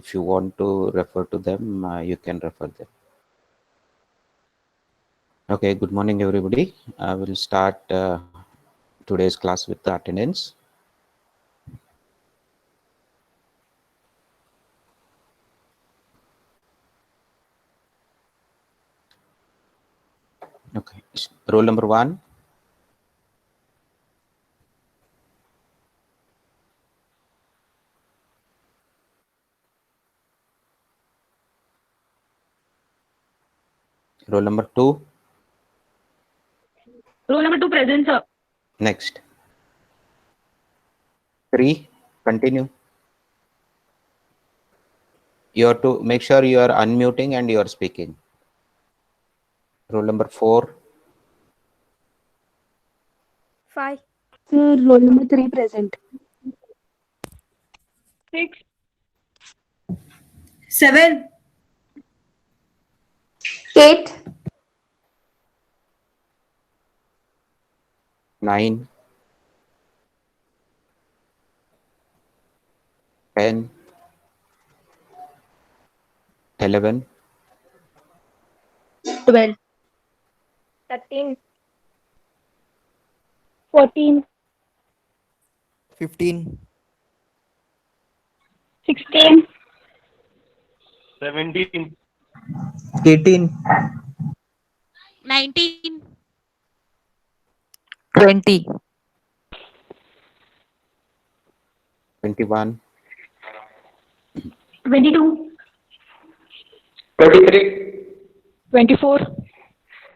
If you want to refer to them, you can refer them. Okay, good morning, everybody. I will start today's class with the attendance. Okay, roll number 1. Roll number 2. Roll number 2 present, sir. Next. 3. Continue. You have to make sure you are unmuting and you are speaking. Roll number 4. 5. Sir, roll number 3 present. 6. 7. 8. 9. 10. 11. 12. 13. 14. 15, 16. 17, 18, 19, 20, 21. 22. 23, 24.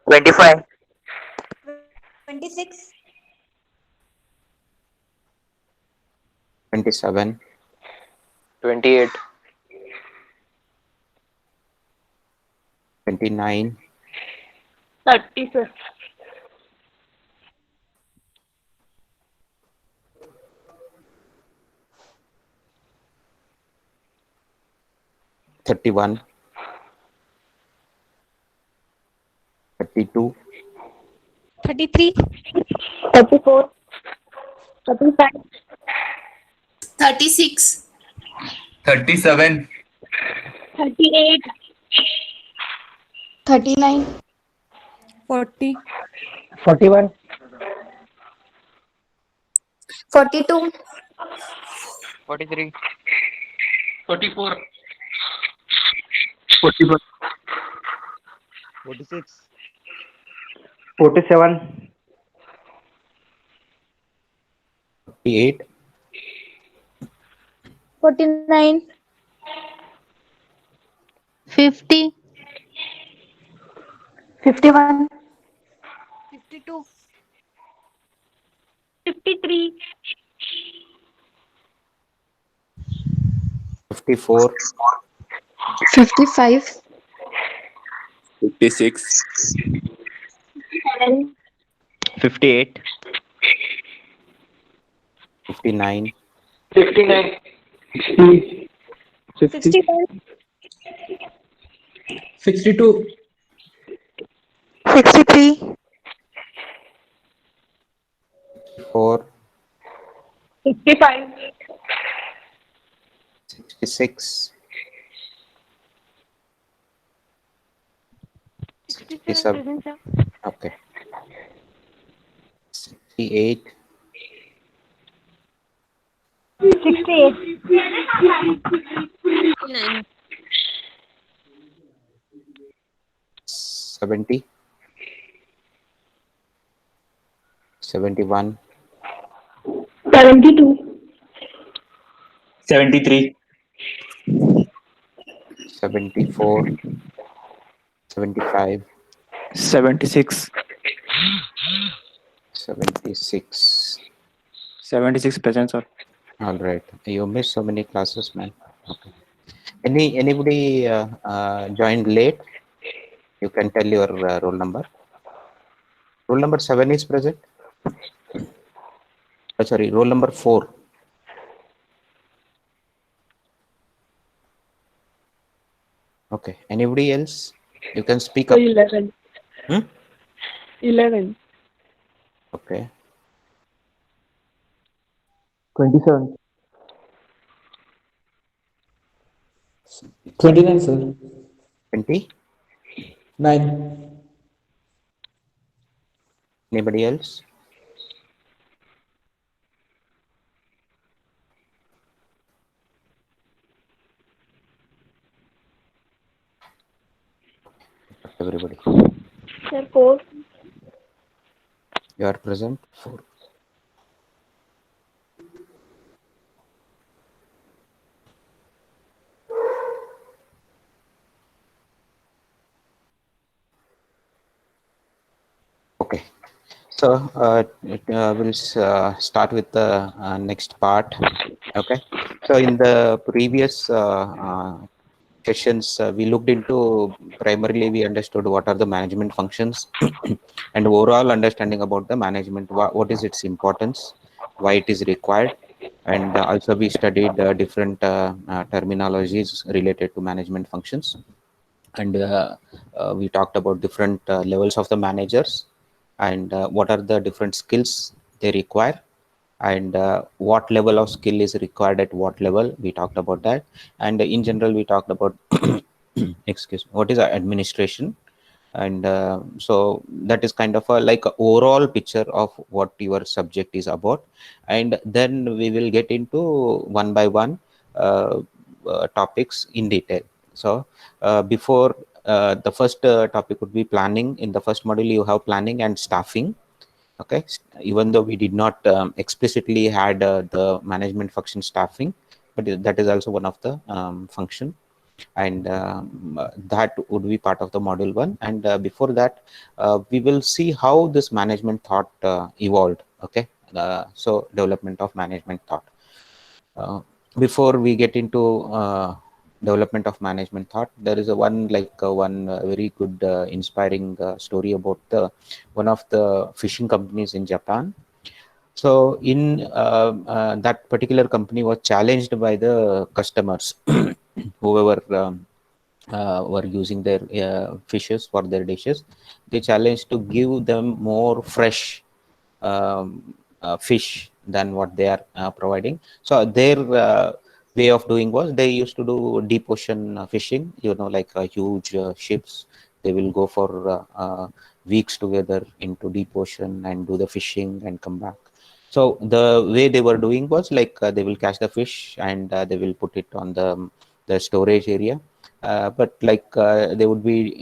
25, 26. 27. 28, 29. 30, sir. 31. 32. 33, 34. 35. 36. 37, 38. 39. 40, 41, 42. 43, 44, 44, 46, 47, 48. 49. 50, 51. 52, 53. 54. 55. 56, 57. 58, 59. 59, 61. 62, 63. 4. 65. 66. 67 67. present, sir. Okay. 68. 68. 9, 70. 71. 72. 73, 74. 75. 76, 76. 76 present, sir. All right. You missed so many classes, man. Okay. Anybody joined late? You can tell your roll number. Roll number 7 is present. Sorry, roll number 4. Okay. Anybody else? You can speak So up. 11. Hmm? 11. Okay. 27, 29, sir. 20. 9. Anybody else? Everybody. Sir, 4. You are present. 4. Okay. So we'll start with the next part. Okay. So in the previous sessions, we looked into, primarily we understood what are the management functions and overall understanding about the management, what is its importance, why it is required, and also we studied different terminologies related to management functions, and we talked about different levels of the managers, and what are the different skills they require, and what level of skill is required at what level. We talked about that, and in general we talked about excuse me, what is administration, and so that is kind of a like a overall picture of what your subject is about, and then we will get into one by one topics in detail. So before the first topic would be planning. In the first module you have planning and staffing. Okay, even though we did not explicitly had the management function staffing, but that is also one of the function, and that would be part of the module 1. And before that we will see how this management thought evolved. Okay, so development of management thought. Before we get into development of management thought, there is a one very good inspiring story about the one of the fishing companies in Japan. So in that particular company was challenged by the customers whoever were using their fishes for their dishes. They challenged to give them more fresh fish than what they are providing. So their way of doing was they used to do deep ocean fishing, like huge ships. They will go for weeks together into deep ocean and do the fishing and come back. So the way they were doing was like they will catch the fish and they will put it on the storage area, but like they would be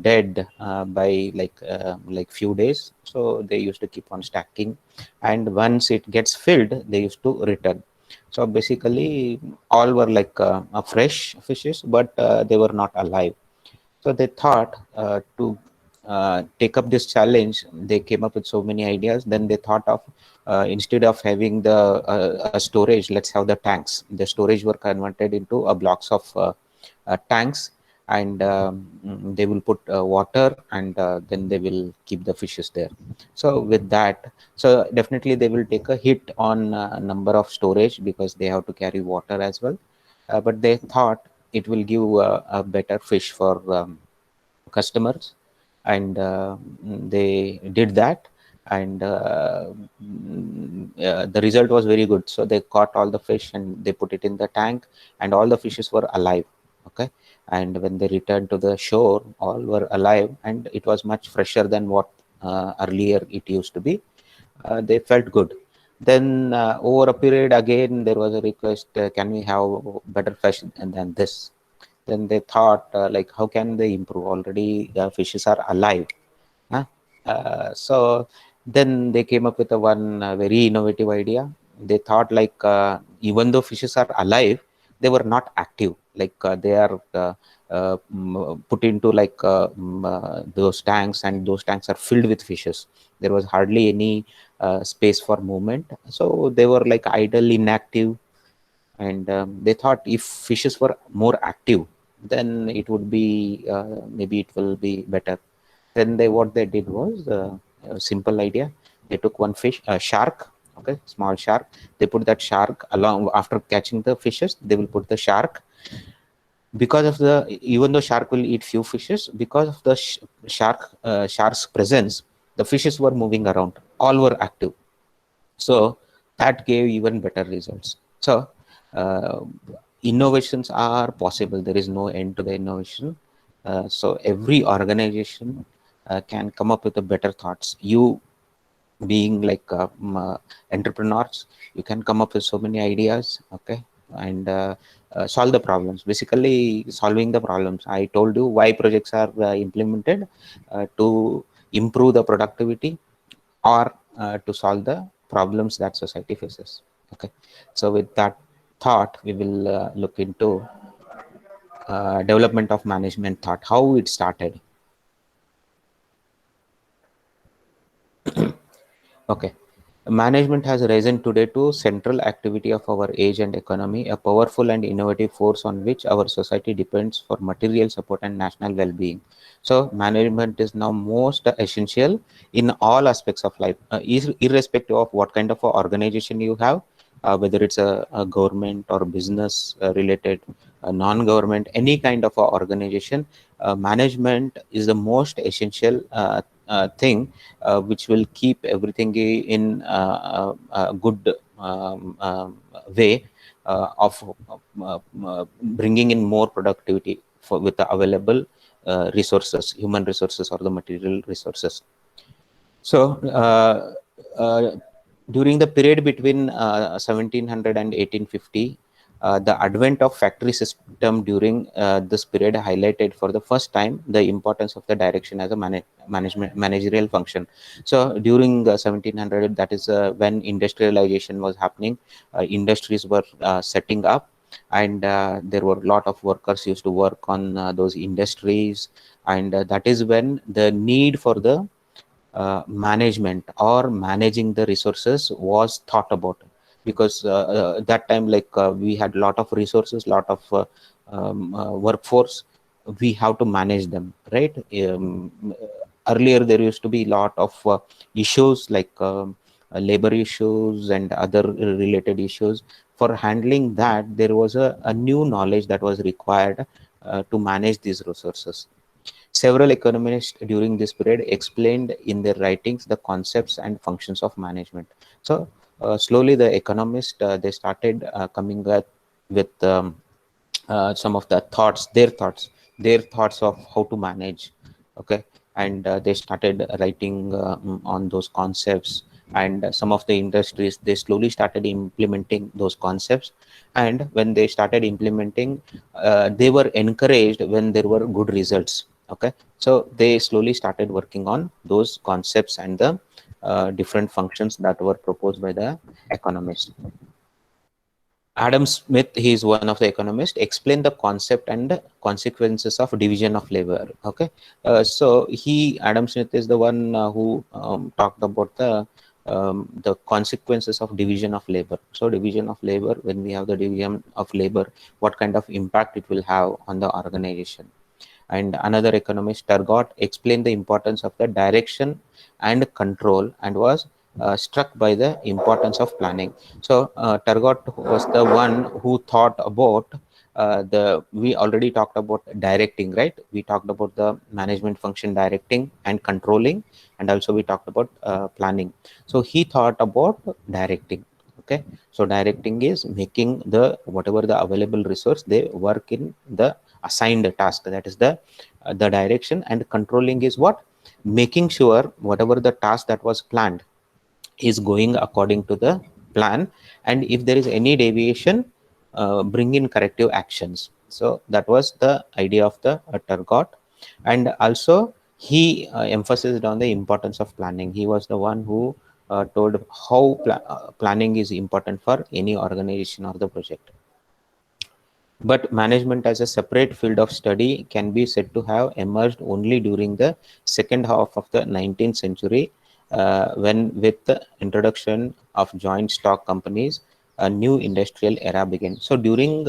dead by like few days, so they used to keep on stacking, and once it gets filled they used to return. So basically all were like fresh fishes, but they were not alive. So they thought to take up this challenge. They came up with so many ideas. Then they thought of instead of having the storage, let's have the tanks. The storage were converted into a blocks of tanks, and they will put water, and then they will keep the fishes there. So with that, so definitely they will take a hit on number of storage because they have to carry water as well. But they thought it will give a better fish for customers, and they did that, and the result was very good. So they caught all the fish and they put it in the tank, and all the fishes were alive. Okay, and when they returned to the shore, all were alive, and it was much fresher than what earlier it used to be. They felt good. Then over a period again there was a request, can we have better fish than this? Then they thought like how can they improve, already the fishes are alive, huh? So then they came up with a one very innovative idea. They thought like even though fishes are alive, they were not active, like they are put into like those tanks, and those tanks are filled with fishes. There was hardly any space for movement, so they were like idle, inactive, and they thought if fishes were more active, then it would be maybe it will be better. Then what they did was a simple idea. They took one fish, a shark, okay, small shark. They put that shark along after catching the fishes. They will put the shark, because of the, even though shark will eat few fishes, because of the shark's presence, the fishes were moving around, all were active. So that gave even better results. So innovations are possible. There is no end to the innovation. So every organization can come up with a better thoughts. You being like entrepreneurs, you can come up with so many ideas, okay, and solve the problems. Basically solving the problems. I told you why projects are implemented, to improve the productivity or to solve the problems that society faces. Okay, so with that thought, we will look into development of management thought, how it started. Okay. Management has risen today to central activity of our age and economy, a powerful and innovative force on which our society depends for material support and national well-being. So management is now most essential in all aspects of life, irrespective of what kind of a organization you have, whether it's a government or business related, non-government, any kind of a organization. Management is the most essential thing which will keep everything in a good way of bringing in more productivity for with the available resources, human resources or the material resources. So during the period between 1700 and 1850, the advent of factory system during this period highlighted for the first time the importance of the direction as a managerial function. So during 1700, that is when industrialization was happening, industries were setting up, and there were a lot of workers used to work on those industries, and that is when the need for the management or managing the resources was thought about, because that time, like we had a lot of resources, lot of workforce, we have to manage them, right? Earlier there used to be a lot of issues like labor issues and other related issues. For handling that, there was a new knowledge that was required to manage these resources. Several economists during this period explained in their writings the concepts and functions of management. So slowly the economists they started coming up with some of the thoughts, their thoughts of how to manage. Okay, and they started writing on those concepts, and some of the industries they slowly started implementing those concepts. And when they started implementing, they were encouraged when there were good results. Okay, so they slowly started working on those concepts and the different functions that were proposed by the economists. Adam Smith, he is one of the economists, explained the concept and consequences of division of labor. Okay, so Adam Smith is the one who talked about the consequences of division of labor. So division of labor, when we have the division of labor, what kind of impact it will have on the organization. And another economist, Turgot, explained the importance of the direction and control, and was struck by the importance of planning. So Turgot was the one who thought about we already talked about directing, right? We talked about the management function, directing and controlling, and also we talked about planning. So he thought about directing. Okay, so directing is making the whatever the available resource, they work in the assigned task, that is the direction. And controlling is what? Making sure whatever the task that was planned is going according to the plan, and if there is any deviation, bring in corrective actions. So that was the idea of the Turgot. And also he emphasized on the importance of planning. He was the one who told how planning is important for any organization or the project. But management as a separate field of study can be said to have emerged only during the second half of the 19th century, when with the introduction of joint stock companies, a new industrial era began. So during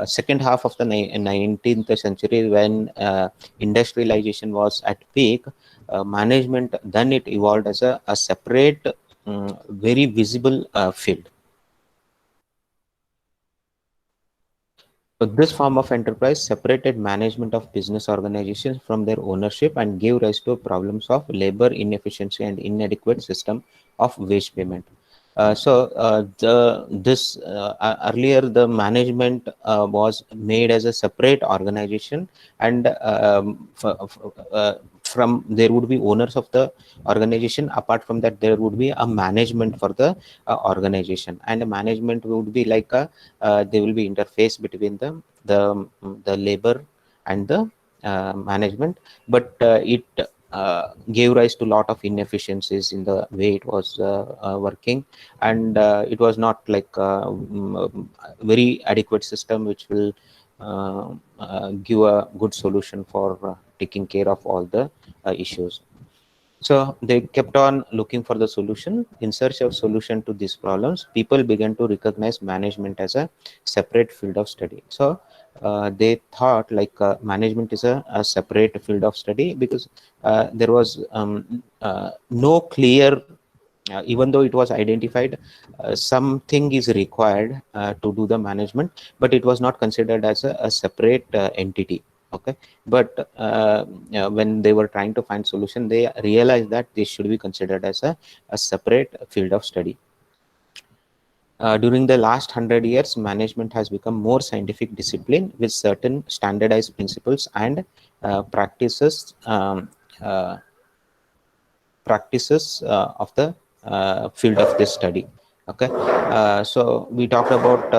second half of the 19th century, when industrialization was at peak, management, then it evolved as a separate, very visible field. So this form of enterprise separated management of business organizations from their ownership and gave rise to problems of labor inefficiency and inadequate system of wage payment. Earlier the management was made as a separate organization, and from there would be owners of the organization. Apart from that, there would be a management for the organization, and the management would be like a they will be interface between the labor and the management, but it gave rise to a lot of inefficiencies in the way it was working, and it was not like a very adequate system which will give a good solution for taking care of all the issues. So they kept on looking for the solution. In search of solution to these problems, people began to recognize management as a separate field of study. So they thought like management is a separate field of study, because there was no clear, even though it was identified, something is required to do the management, but it was not considered as a separate entity. Okay, but when they were trying to find solution, they realized that this should be considered as a separate field of study. During the last 100 years, management has become more scientific discipline with certain standardized principles and practices of the field of this study. Okay, so we talked about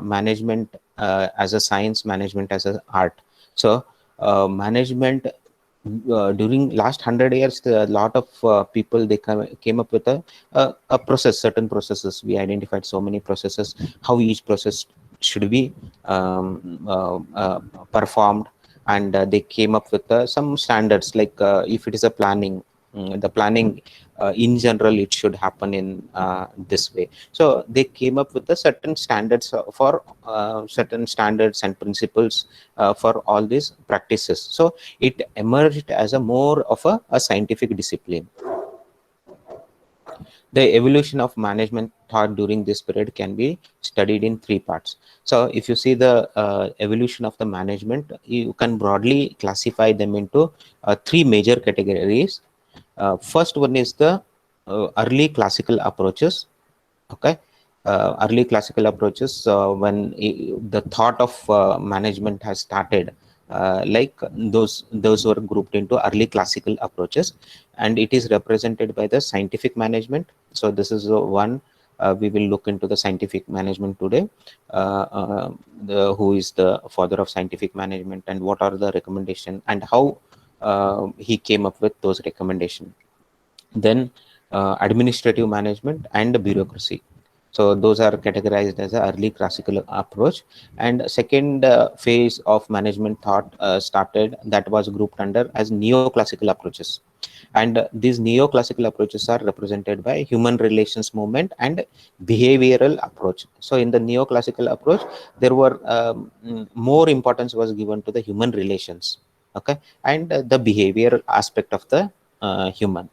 management as a science, management as an art. So management during last 100 years, a lot of people, they came up with a process, certain processes. We identified so many processes, how each process should be performed, and they came up with some standards, like if it is a planning, the planning in general, it should happen in this way. So they came up with the certain standards for certain standards and principles for all these practices. So it emerged as a more of a scientific discipline. The evolution of management thought during this period can be studied in three parts. So if you see the evolution of the management, you can broadly classify them into three major categories. First one is the early classical approaches. Okay, early classical approaches, when the thought of management has started, like those were grouped into early classical approaches, and it is represented by the scientific management. So this is one. We will look into the scientific management today. Who is the father of scientific management, and what are the recommendations, and how he came up with those recommendations. Then administrative management and bureaucracy. So those are categorized as an early classical approach. And second phase of management thought started, that was grouped under as neoclassical approaches. And these neoclassical approaches are represented by human relations movement and behavioral approach. So in the neoclassical approach, there were more importance was given to the human relations, okay, and the behavior aspect of the human.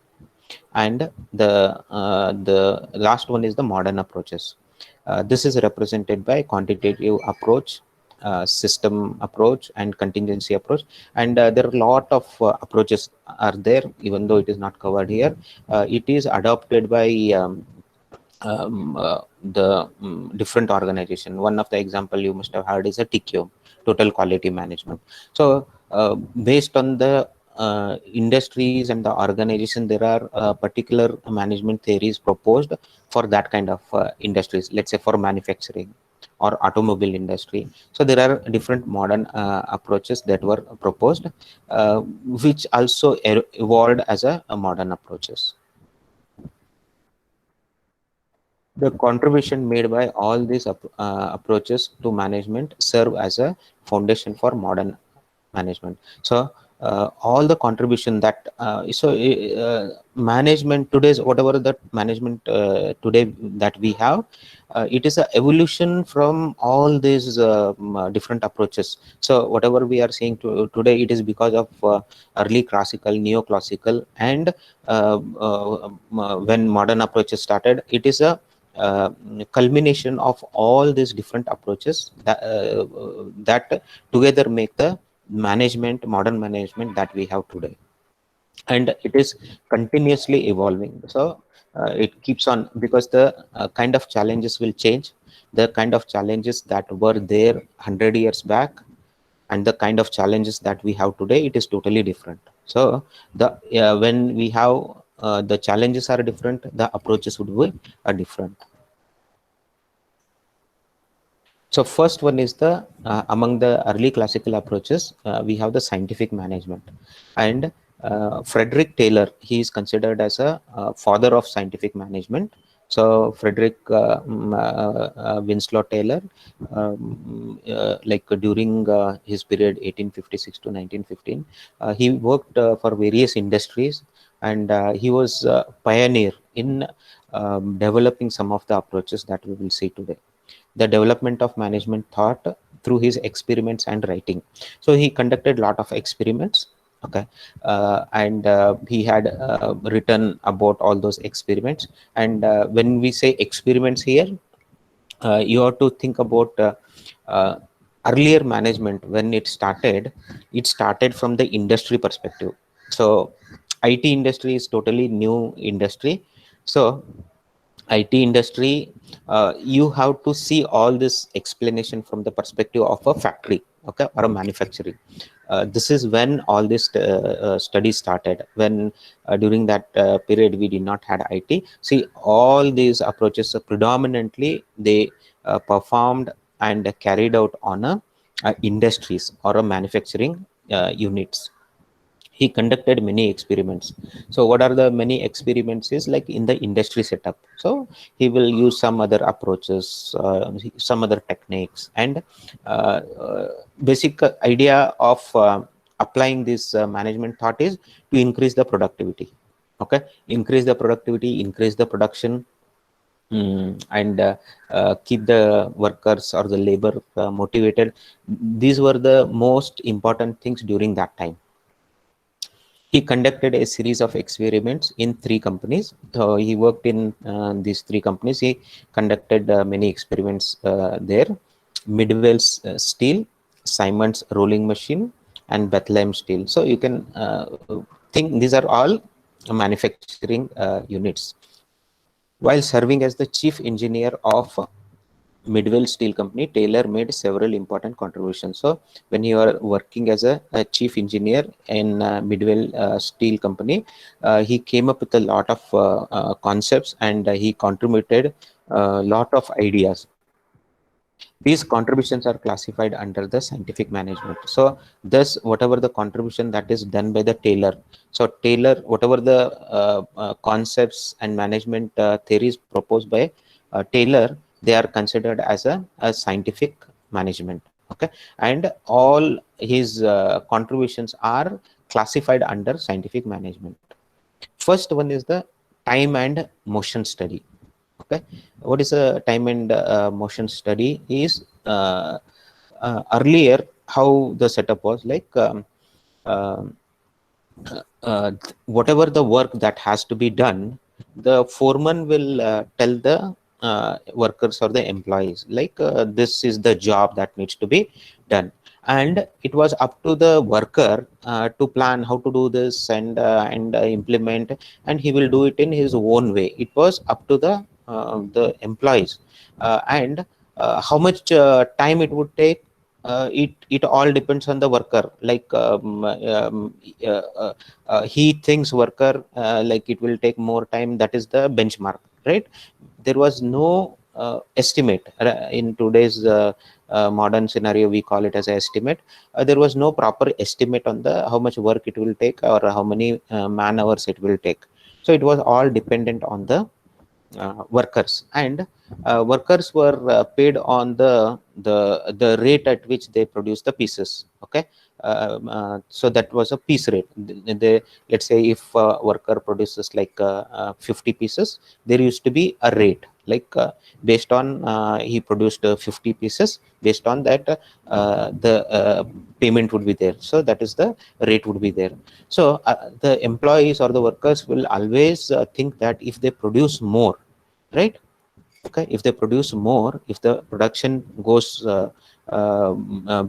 And the last one is the modern approaches. This is represented by quantitative approach, system approach, and contingency approach. And there are a lot of approaches are there, even though it is not covered here. It is adopted by the different organization. One of the example you must have heard is a TQM, total quality management. So based on the industries and the organization, there are particular management theories proposed for that kind of industries, let's say for manufacturing or automobile industry. So there are different modern approaches that were proposed, which also evolved as a modern approaches. The contribution made by all these approaches to management serve as a foundation for modern management. So all the contribution that management today's, whatever that management today that we have, it is an evolution from all these different approaches. So whatever we are seeing today, it is because of early classical, neoclassical, and when modern approaches started, it is a culmination of all these different approaches that together make the management, modern management that we have today. And it is continuously evolving. So it keeps on, because the kind of challenges will change. The kind of challenges that were there 100 years back and the kind of challenges that we have today, it is totally different. So the when we have the challenges are different, the approaches would be different. So first one is the among the early classical approaches, we have the scientific management. And Frederick Taylor, he is considered as a father of scientific management. So Frederick Winslow Taylor, like during his period 1856 to 1915, he worked for various industries, and he was a pioneer in developing some of the approaches that we will see today. The development of management thought through his experiments and writing. So he conducted a lot of experiments. Okay, and he had written about all those experiments. And when we say experiments here, you have to think about uh, earlier management. When it started from the industry perspective. So IT industry is totally new industry. So IT industry, you have to see all this explanation from the perspective of a factory, okay, or a manufacturing. This is when all this studies started. When during that period we did not had IT. See, all these approaches predominantly they performed and carried out on industries or a manufacturing units. He conducted many experiments. So what are the many experiments is like in the industry setup. So he will use some other approaches, some other techniques, and basic idea of applying this management thought is to increase the productivity. Okay, increase the productivity, increase the production, and keep the workers or the labor motivated. These were the most important things during that time. He conducted a series of experiments in 3 companies. So he worked in these 3 companies. He conducted many experiments there. Midwell's Steel, Simon's Rolling Machine, and Bethlehem Steel. So you can think these are all manufacturing units. While serving as the chief engineer of Midwell Steel Company, Taylor made several important contributions. So when you are working as a chief engineer in Midwell Steel Company, he came up with a lot of concepts, and he contributed a lot of ideas. These contributions are classified under the scientific management. So thus, whatever the contribution that is done by the Taylor, so Taylor, whatever the concepts and management theories proposed by Taylor, they are considered as a scientific management. Okay, and all his contributions are classified under scientific management. First one is the time and motion study. Okay, what is a time and motion study is earlier how the setup was like, uh, whatever the work that has to be done, the foreman will tell the workers or the employees like, this is the job that needs to be done, and it was up to the worker to plan how to do this and implement, and he will do it in his own way. It was up to the employees, and how much time it would take, it all depends on the worker. Like he thinks worker like it will take more time, that is the benchmark, right? There was no estimate in today's modern scenario, we call it as an estimate. There was no proper estimate on the how much work it will take or how many man hours it will take. So it was all dependent on the workers, and workers were paid on the rate at which they produce the pieces. Okay, so that was a piece rate. Let's say if a worker produces like 50 pieces, there used to be a rate like based on he produced 50 pieces, based on that the payment would be there. So that is the rate would be there. So the employees or the workers will always think that if they produce more, right? Okay, if they produce more, if the production goes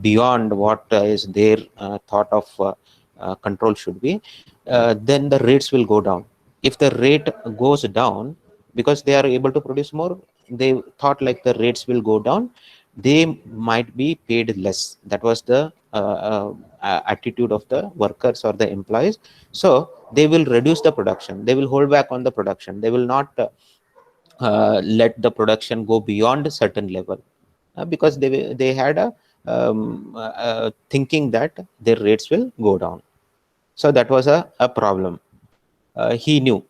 beyond what is their thought of control should be, then the rates will go down. if the rate goes down, because they are able to produce more, they thought like the rates will go down, they might be paid less. That was the attitude of the workers or the employees. So they will reduce the production, they will hold back on the production, they will not let the production go beyond a certain level, because they had a thinking that their rates will go down. So that was a problem. He knew,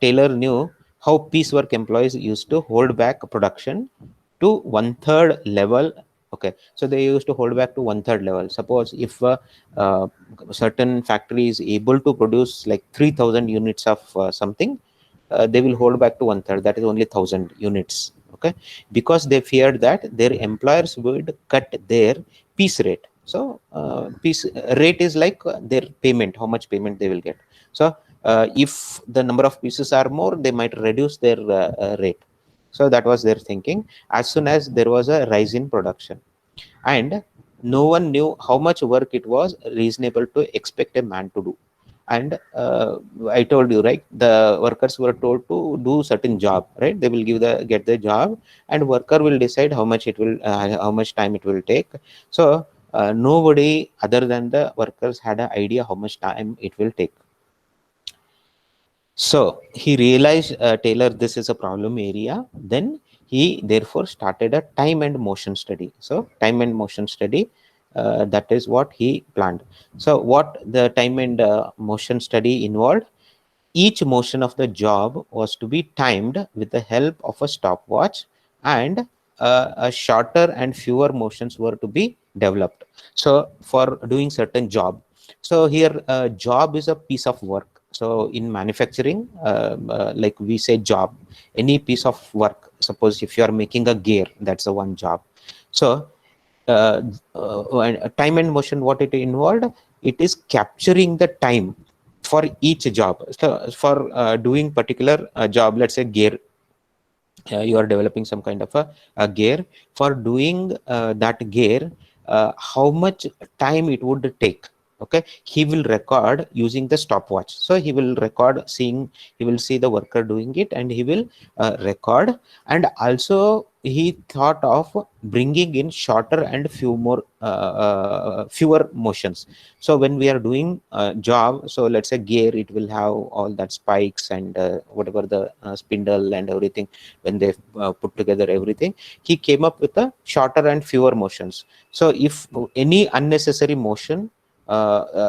Taylor knew how piecework employees used to hold back production to 1/3 level. Okay, so they used to hold back to 1/3 level. Suppose if certain factory is able to produce like 3,000 units of something, they will hold back to 1/3. That is only 1,000 units. Okay, because they feared that their employers would cut their piece rate. So piece rate is like their payment, how much payment they will get. So if the number of pieces are more, they might reduce their rate. So that was their thinking. As soon as there was a rise in production, and no one knew how much work it was reasonable to expect a man to do. And I told you, right, the workers were told to do certain job, right? They will get the job, and worker will decide how much it will, how much time it will take. So nobody other than the workers had an idea how much time it will take. So he realized, Taylor, this is a problem area. Then he therefore started a time and motion study. So time and motion study, that is what he planned. So what the time and motion study involved, each motion of the job was to be timed with the help of a stopwatch, and a shorter and fewer motions were to be developed. So for doing certain job. So here job is a piece of work. So in manufacturing, like we say job, any piece of work. Suppose if you are making a gear, that's the one job. So time and motion, what it involved, it is capturing the time for each job. So for doing particular job, let's say gear, you are developing some kind of a gear. For doing that gear, how much time it would take. Okay, he will record using the stopwatch. So he will record, he will see the worker doing it, and he will record. And also he thought of bringing in shorter and fewer motions. So when we are doing job, so let's say gear, it will have all that spikes and whatever the spindle and everything. When they put together everything, he came up with a shorter and fewer motions. So if any unnecessary motion,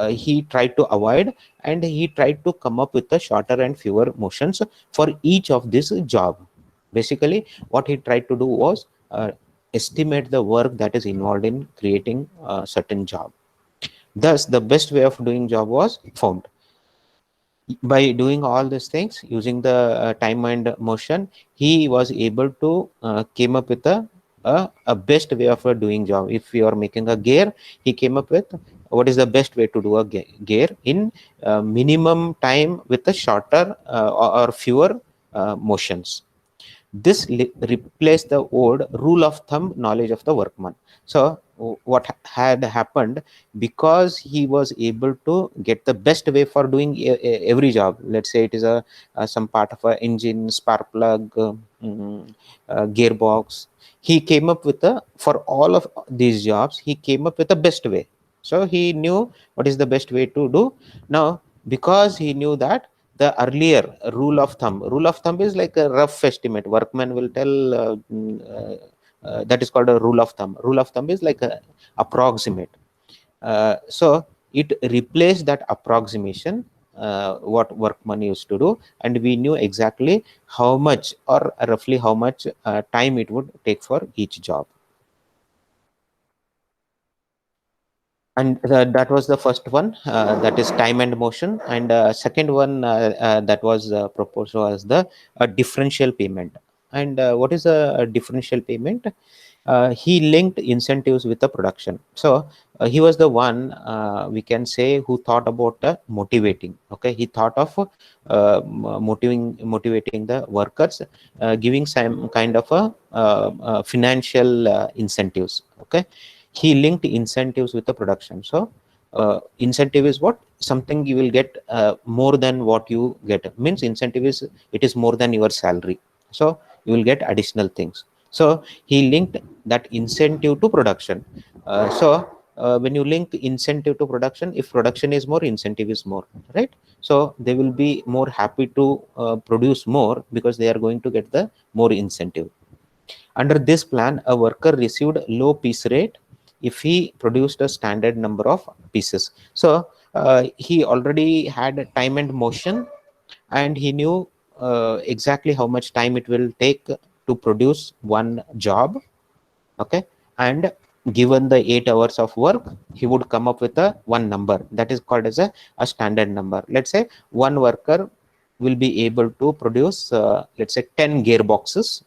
he tried to avoid, and he tried to come up with a shorter and fewer motions for each of this job. Basically what he tried to do was estimate the work that is involved in creating a certain job. Thus the best way of doing job was found. By doing all these things using the time and motion, he was able to came up with a best way of doing job. If you are making a gear, he came up with what is the best way to do a gear in minimum time with a shorter or fewer motions. This replaced the old rule of thumb knowledge of the workman. So what had happened, because he was able to get the best way for doing every job, let's say it is some part of a engine, spark plug, gearbox, he came up with for all of these jobs, he came up with the best way. So he knew what is the best way to do. Now because he knew that, the earlier rule of thumb is like a rough estimate. Workman will tell that is called a rule of thumb. Rule of thumb is like a approximate. So it replaced that approximation, what workman used to do, and we knew exactly how much or roughly how much time it would take for each job. And that was the first one, that is time and motion. And second one that was proposed was the differential payment. And what is a differential payment? He linked incentives with the production. So he was the one, we can say, who thought about motivating. Okay, he thought of motivating the workers, giving some kind of a financial incentives. Okay, he linked incentives with the production. So incentive is what? something you will get more than what you get. Means incentive is, it is more than your salary, so you will get additional things. So he linked that incentive to production. When you link incentive to production, if production is more, incentive is more, right? So they will be more happy to produce more because they are going to get the more incentive. Under this plan, a worker received low piece rate if he produced a standard number of pieces. So he already had time and motion, and he knew exactly how much time it will take to produce one job. Okay, and given the 8 hours of work, he would come up with a one number that is called as a standard number. Let's say one worker will be able to produce let's say 10 gearboxes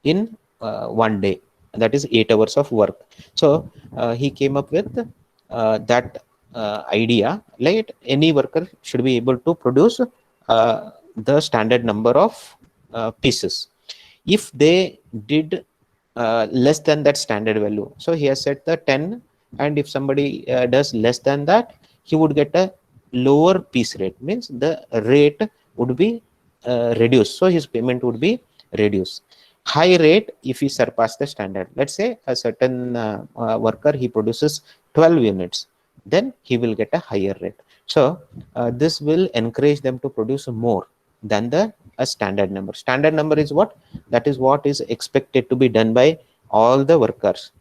in one day. That is 8 hours of work. So he came up with that idea, like any worker should be able to produce the standard number of pieces. If they did less than that standard value, so he has set the 10, and if somebody does less than that, he would get a lower piece rate, means the rate would be reduced, so his payment would be reduced. High rate if he surpass the standard. Let's say a certain worker, he produces 12 units, then he will get a higher rate. So this will encourage them to produce more than the a standard number. Standard number is what? That is what is expected to be done by all the workers.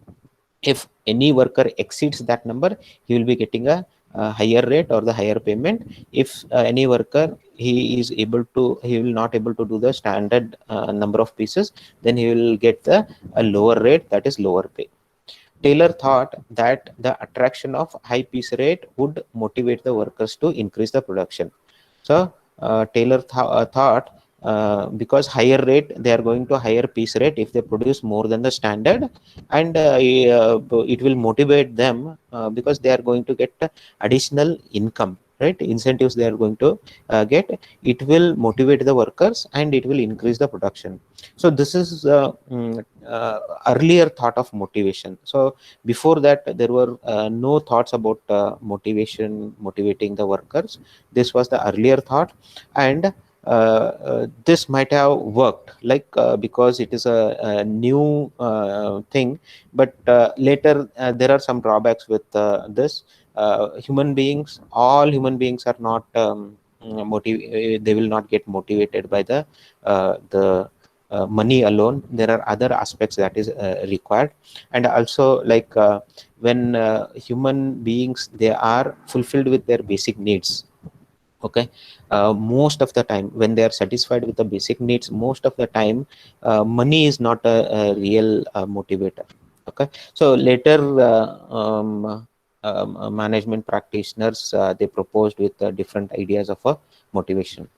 If any worker exceeds that number, he will be getting a higher rate or the higher payment. If any worker he will not able to do the standard number of pieces, then he will get the a lower rate, that is lower pay. Taylor thought that the attraction of high piece rate would motivate the workers to increase the production. So Taylor thought because higher rate, they are going to higher piece rate if they produce more than the standard, and it will motivate them because they are going to get additional income, right? Incentives they are going to get. It will motivate the workers and it will increase the production. So this is earlier thought of motivation. So before that, there were no thoughts about motivating the workers. This was the earlier thought, and this might have worked, like because it is a new thing, but later there are some drawbacks with this. All human beings are not they will not get motivated by the money alone. There are other aspects that is required, and also like when human beings, they are fulfilled with their basic needs. Okay, most of the time when they are satisfied with the basic needs, most of the time money is not a real motivator. Okay, so later management practitioners, they proposed with different ideas of a motivation.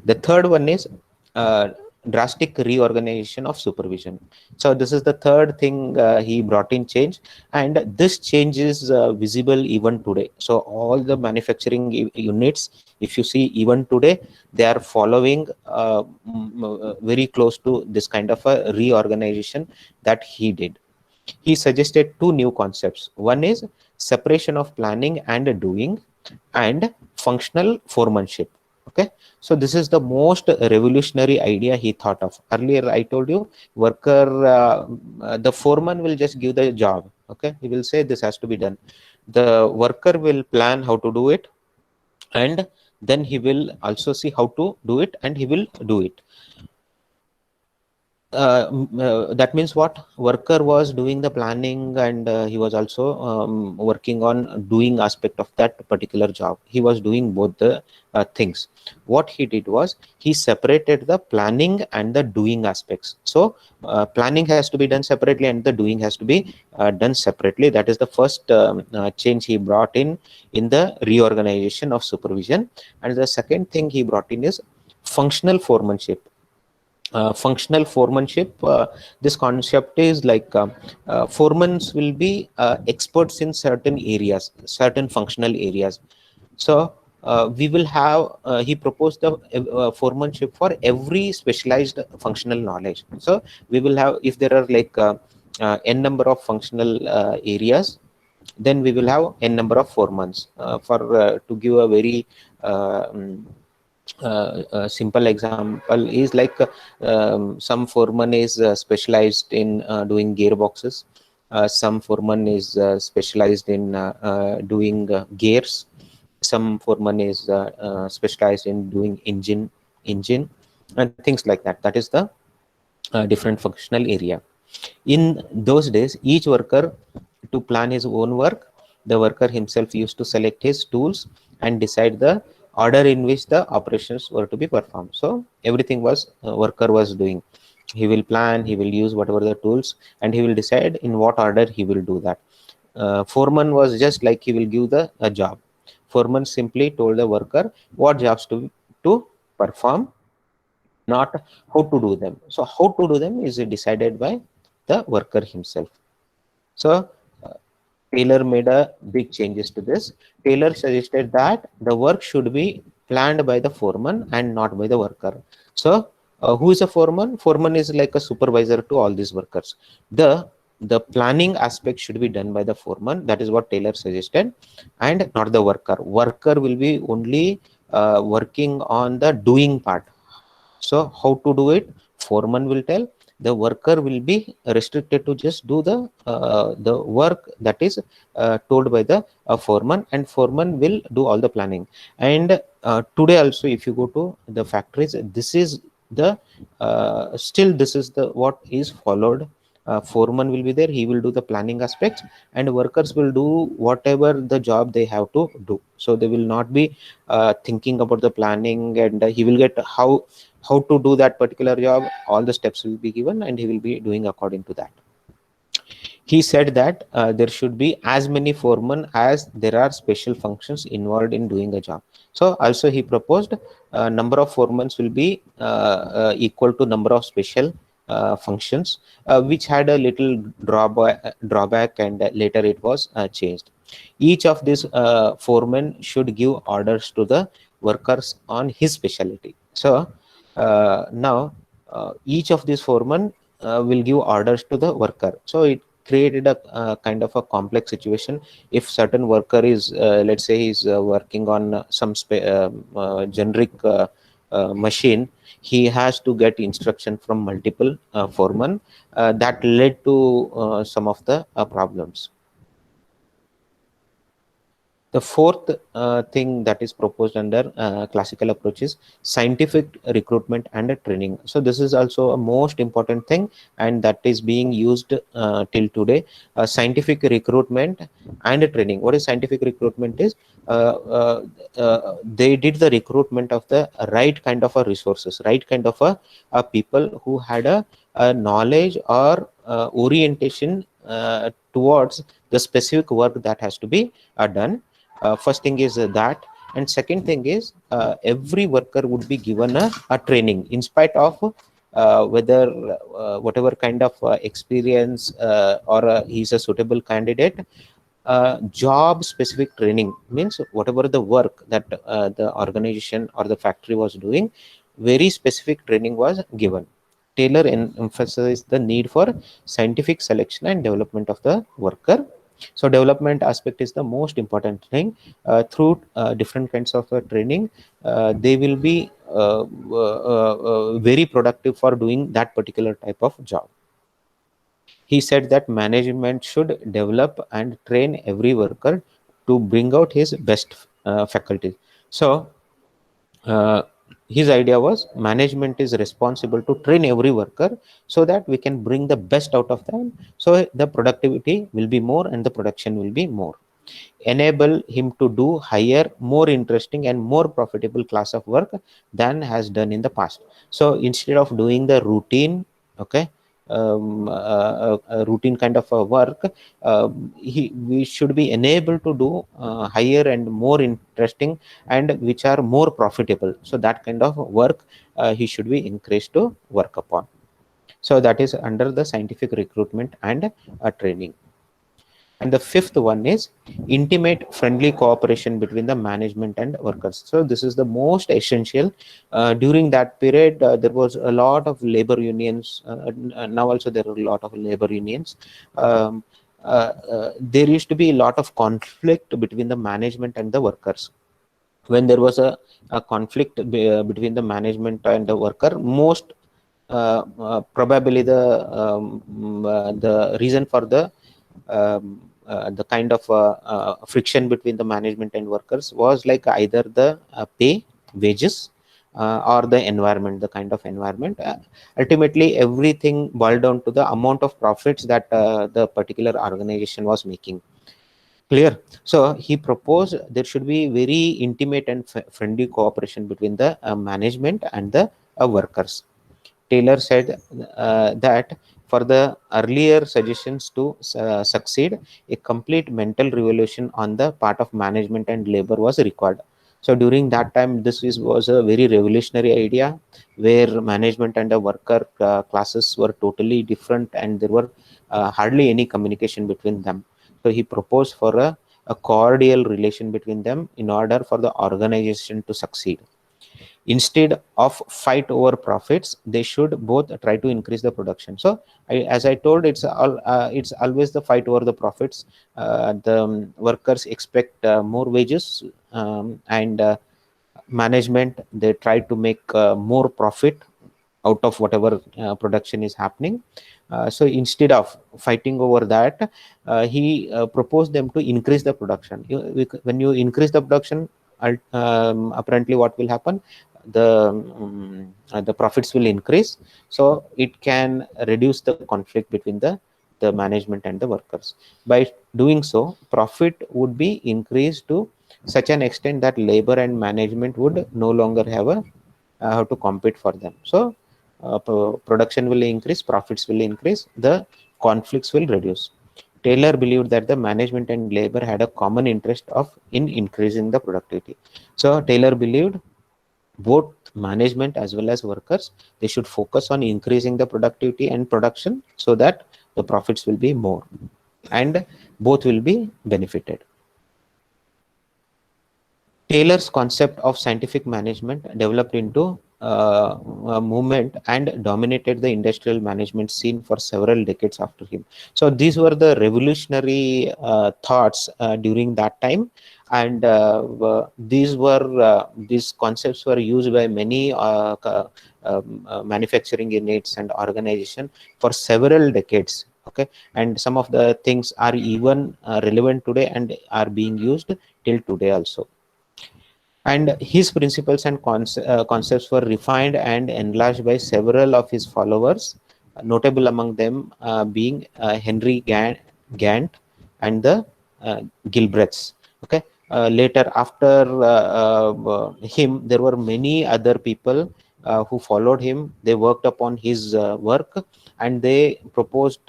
The third one is drastic reorganization of supervision. So this is the third thing he brought in change, and this change is visible even today. So all the manufacturing units, if you see even today, they are following very close to this kind of a reorganization that he did. He suggested two new concepts. One is separation of planning and doing, and functional foremanship. Okay, so this is the most revolutionary idea he thought of. Earlier I told you, worker the foreman will just give the job. Okay, he will say this has to be done. The worker will plan how to do it, and then he will also see how to do it, and he will do it. That means what? Worker was doing the planning, and he was also working on doing aspect of that particular job. He was doing both the things. What he did was, he separated the planning and the doing aspects. So planning has to be done separately and the doing has to be done separately. That is the first change he brought in the reorganization of supervision. And the second thing he brought in is functional foremanship. Functional foremanship, this concept is like foremans will be experts in certain areas, certain functional areas. So we will have he proposed the foremanship for every specialized functional knowledge. So we will have, if there are like n number of functional areas, then we will have n number of foremans. For to give a very simple example is like some foreman is specialized in doing gearboxes, some foreman is specialized in doing gears, some foreman is specialized in doing engine and things like that. That is the different functional area. In those days, each worker, to plan his own work, the worker himself used to select his tools and decide the order in which the operations were to be performed. So everything was worker was doing. He will plan, he will use whatever the tools, and he will decide in what order he will do that. Foreman was just like he will give the a job. Foreman simply told the worker what jobs to perform, not how to do them. So how to do them is decided by the worker himself. So Taylor made a big changes to this. Taylor suggested that the work should be planned by the foreman and not by the worker. So who is a foreman? Foreman is like a supervisor to all these workers. The planning aspect should be done by the foreman. That is what Taylor suggested, and not the worker. Worker will be only working on the doing part. So how to do it, foreman will tell. The worker will be restricted to just do the work that is told by the foreman, and foreman will do all the planning. And today also, if you go to the factories, this is the still this is the what is followed. Foreman will be there, he will do the planning aspects, and workers will do whatever the job they have to do. So they will not be thinking about the planning, and he will get how to do that particular job. All the steps will be given and he will be doing according to that. He said that there should be as many foremen as there are special functions involved in doing a job. So also he proposed number of foremen will be equal to number of special functions, which had a little drawback, and later it was changed. Each of these foremen should give orders to the workers on his specialty. So now each of these foremen will give orders to the worker. So it created a kind of a complex situation. If certain worker is let's say he's working on some generic machine, he has to get instruction from multiple foremen. That led to some of the problems. The fourth thing that is proposed under classical approach is scientific recruitment and training. So this is also a most important thing, and that is being used till today. Scientific recruitment and training. What is scientific recruitment is they did the recruitment of the right kind of a resources, right kind of a people who had a knowledge or orientation towards the specific work that has to be done. First thing is that, and second thing is every worker would be given a training in spite of whether whatever kind of experience or he's a suitable candidate. Job specific training means whatever the work that the organization or the factory was doing, very specific training was given. Taylor emphasized the need for scientific selection and development of the worker. So development aspect is the most important thing. Through different kinds of training, they will be very productive for doing that particular type of job. He said that management should develop and train every worker to bring out his best faculties. So his idea was management is responsible to train every worker so that we can bring the best out of them, so the productivity will be more and the production will be more. Enable him to do higher, more interesting and more profitable class of work than has done in the past. So instead of doing the routine, okay, routine kind of a work, we should be enabled to do higher and more interesting and which are more profitable. So that kind of work he should be encouraged to work upon. So that is under the scientific recruitment and training. And the fifth one is intimate friendly cooperation between the management and workers. So this is the most essential. During that period, there was a lot of labor unions. Now also there are a lot of labor unions. there used to be a lot of conflict between the management and the workers. When there was a conflict between the management and the worker, most probably the reason for the kind of friction between the management and workers was like either the pay, wages, or the environment, the kind of environment. Ultimately, everything boiled down to the amount of profits that the particular organization was making. Clear? So he proposed there should be very intimate and friendly cooperation between the management and the workers. Taylor said that for the earlier suggestions to succeed, a complete mental revolution on the part of management and labor was required. So during that time, was a very revolutionary idea where management and the worker classes were totally different, and there were hardly any communication between them. So he proposed for a cordial relation between them in order for the organization to succeed. Instead of fight over profits, they should both try to increase the production. So as I told, it's always the fight over the profits. The workers expect more wages, and management, they try to make more profit out of whatever production is happening. So instead of fighting over that, he proposed them to increase the production. When you increase the production, apparently what will happen, the profits will increase, so it can reduce the conflict between the management and the workers. By doing so, profit would be increased to such an extent that labor and management would no longer have to compete for them. So production will increase, profits will increase, the conflicts will reduce. Taylor believed that the management and labor had a common interest in increasing the productivity. So Taylor believed both management as well as workers, they should focus on increasing the productivity and production so that the profits will be more and both will be benefited. Taylor's concept of scientific management developed into a movement and dominated the industrial management scene for several decades after him. So these were the revolutionary thoughts during that time, and these concepts were used by many manufacturing units and organization for several decades. Okay, and some of the things are even relevant today and are being used till today also. And his principles and concepts were refined and enlarged by several of his followers, notable among them being Henry Gantt and the Gilbreths. Okay. Later, after him, there were many other people who followed him. They worked upon his work and they proposed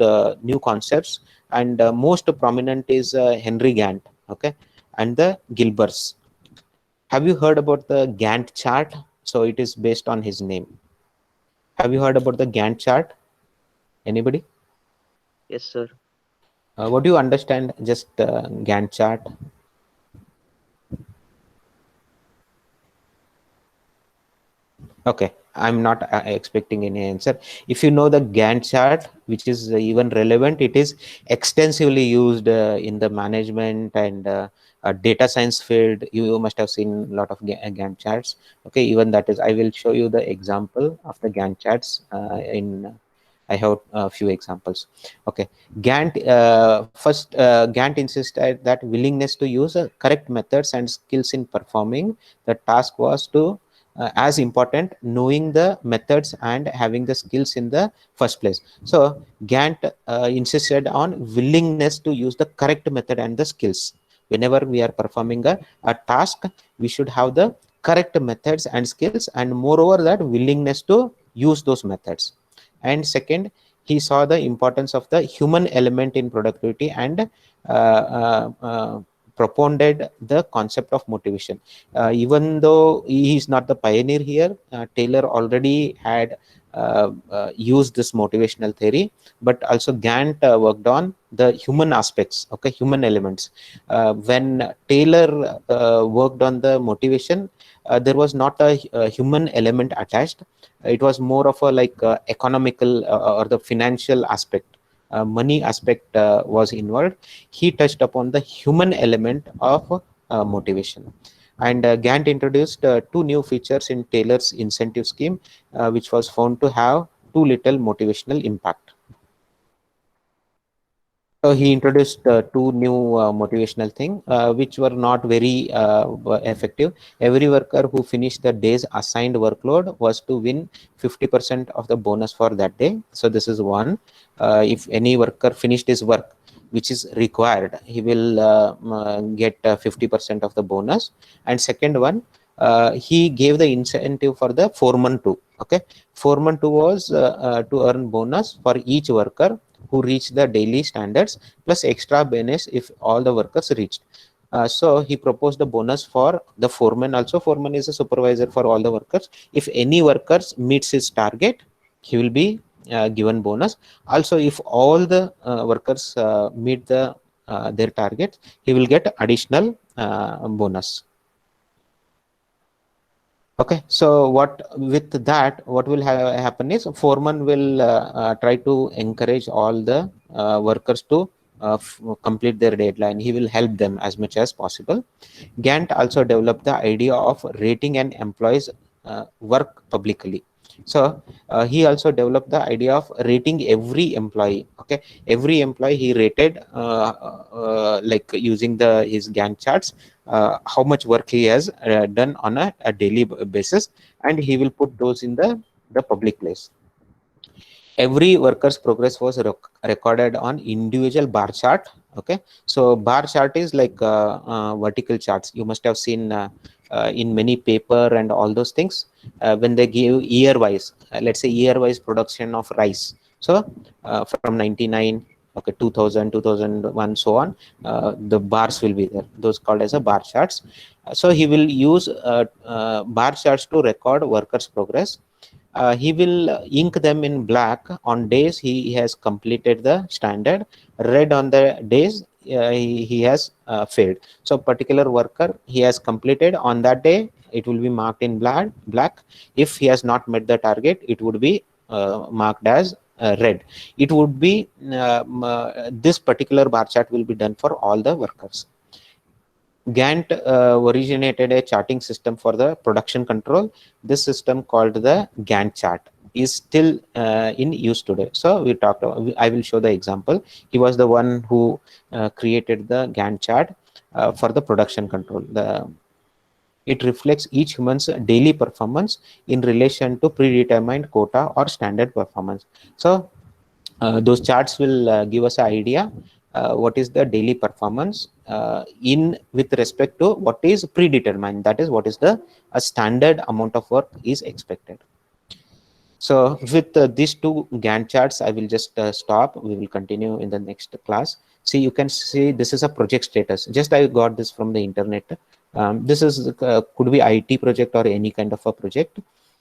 new concepts. And most prominent is Henry Gantt, okay, and the Gilberts. Have you heard about the Gantt chart? So it is based on his name. Have you heard about the Gantt chart? Anybody? Yes, sir. What do you understand just Gantt chart? Okay, I'm not expecting any answer. If you know the Gantt chart, which is even relevant, it is extensively used in the management and data science field. You must have seen a lot of Gantt charts. Okay, even that is, I will show you the example of the Gantt charts I have a few examples. Okay, Gantt insisted that willingness to use correct methods and skills in performing the task was to as important knowing the methods and having the skills in the first place. So Gantt insisted on willingness to use the correct method and the skills. Whenever we are performing a task, we should have the correct methods and skills, and moreover that willingness to use those methods. And second, he saw the importance of the human element in productivity and propounded the concept of motivation. Even though he is not the pioneer here, Taylor already had used this motivational theory, but also Gantt worked on the human aspects, okay, human elements. When Taylor worked on the motivation, there was not a human element attached. It was more of a like economical or the financial aspect. money aspect was involved. He touched upon the human element of motivation. And Gantt introduced two new features in Taylor's incentive scheme, which was found to have too little motivational impact. So he introduced two new motivational thing, which were not very effective. Every worker who finished the day's assigned workload was to win 50% of the bonus for that day. So this is one. If any worker finished his work, which is required, he will get 50% of the bonus. And second one, he gave the incentive for the foreman too. Okay, foreman too was to earn bonus for each worker who reached the daily standards plus extra bonus if all the workers reached. So he proposed a bonus for the foreman also. Foreman is a supervisor for all the workers. If any workers meets his target, he will be given bonus. Also, if all the workers meet their target, he will get additional bonus. Okay, so what will happen is foreman will try to encourage all the workers to complete their deadline. He will help them as much as possible. Gantt also developed the idea of rating an employee's work publicly. So he also developed the idea of rating every employee. Okay, every employee he rated like using his Gantt charts, how much work he has done on a daily basis, and he will put those in the public place. Every worker's progress was recorded on individual bar chart. Okay, so bar chart is like vertical charts. You must have seen in many paper and all those things when they give year wise, let's say year wise production of rice. So from 99, okay, 2000, 2001, so on, the bars will be there. Those called as a bar charts. So he will use bar charts to record workers' progress. He will ink them in black on days he has completed the standard, red on the days he has failed. So particular worker he has completed on that day, it will be marked in black. If he has not met the target, it would be marked as red. It would be this particular bar chart will be done for all the workers. Gantt originated a charting system for the production control. This system called the Gantt chart is still in use today. So we talked about, I will show the example. He was the one who created the Gantt chart for the production control. It reflects each human's daily performance in relation to predetermined quota or standard performance. So those charts will give us an idea what is the daily performance in with respect to what is predetermined, that is what is the standard amount of work is expected. So with these two Gantt charts, I will just stop. We will continue in the next class. See, you can see this is a project status. Just I got this from the internet. This is could be IT project or any kind of a project,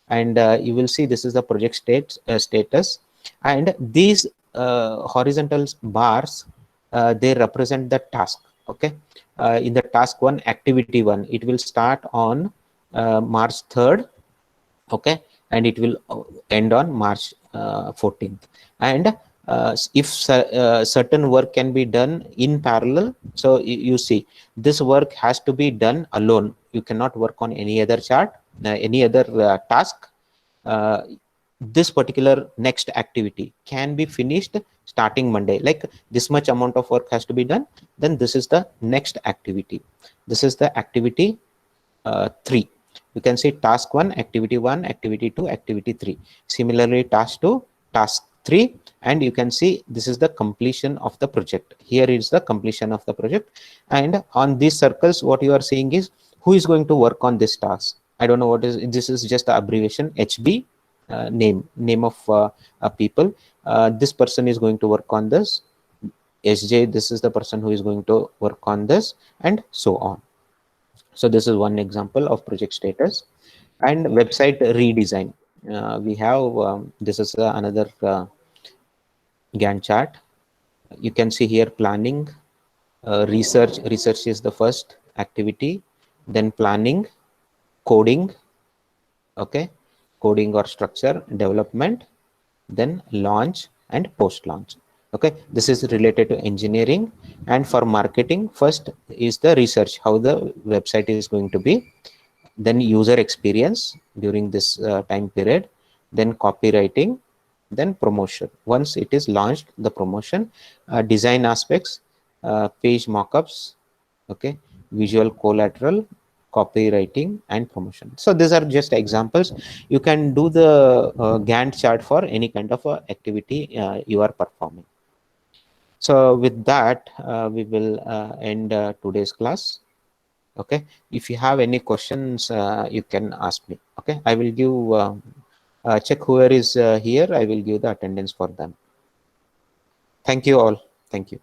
and you will see this is the project status, and these horizontal bars they represent the task. Okay, in the task 1, activity 1, it will start on March 3rd. Okay, and it will end on March 14th. And if certain work can be done in parallel, so you see this work has to be done alone. You cannot work on any other chart, any other task. This particular next activity can be finished starting Monday, like this much amount of work has to be done, then this is the next activity. This is the activity 3. You can see task 1, activity 1, activity 2, activity 3. Similarly, task 2, task 3, and you can see this is the completion of the project. Here is the completion of the project, and on these circles what you are seeing is who is going to work on this task. I don't know what is this, is just the abbreviation HB, name of people. This person is going to work on this. SJ, this is the person who is going to work on this, and so on. So this is one example of project status. And website redesign. We have this is another Gantt chart. You can see here planning, research. Research is the first activity, then planning, coding, okay, coding or structure, development, then launch and post launch. Okay, this is related to engineering. And for marketing, first is the research, how the website is going to be, then user experience during this time period, then copywriting, then promotion. Once it is launched, the promotion, design aspects, page mockups, okay, visual collateral, copywriting, and promotion. So these are just examples. You can do the Gantt chart for any kind of activity you are performing. So with that, we will end today's class. Okay, if you have any questions, you can ask me. Okay, I will give check whoever is here. I will give the attendance for them. Thank you all. Thank you.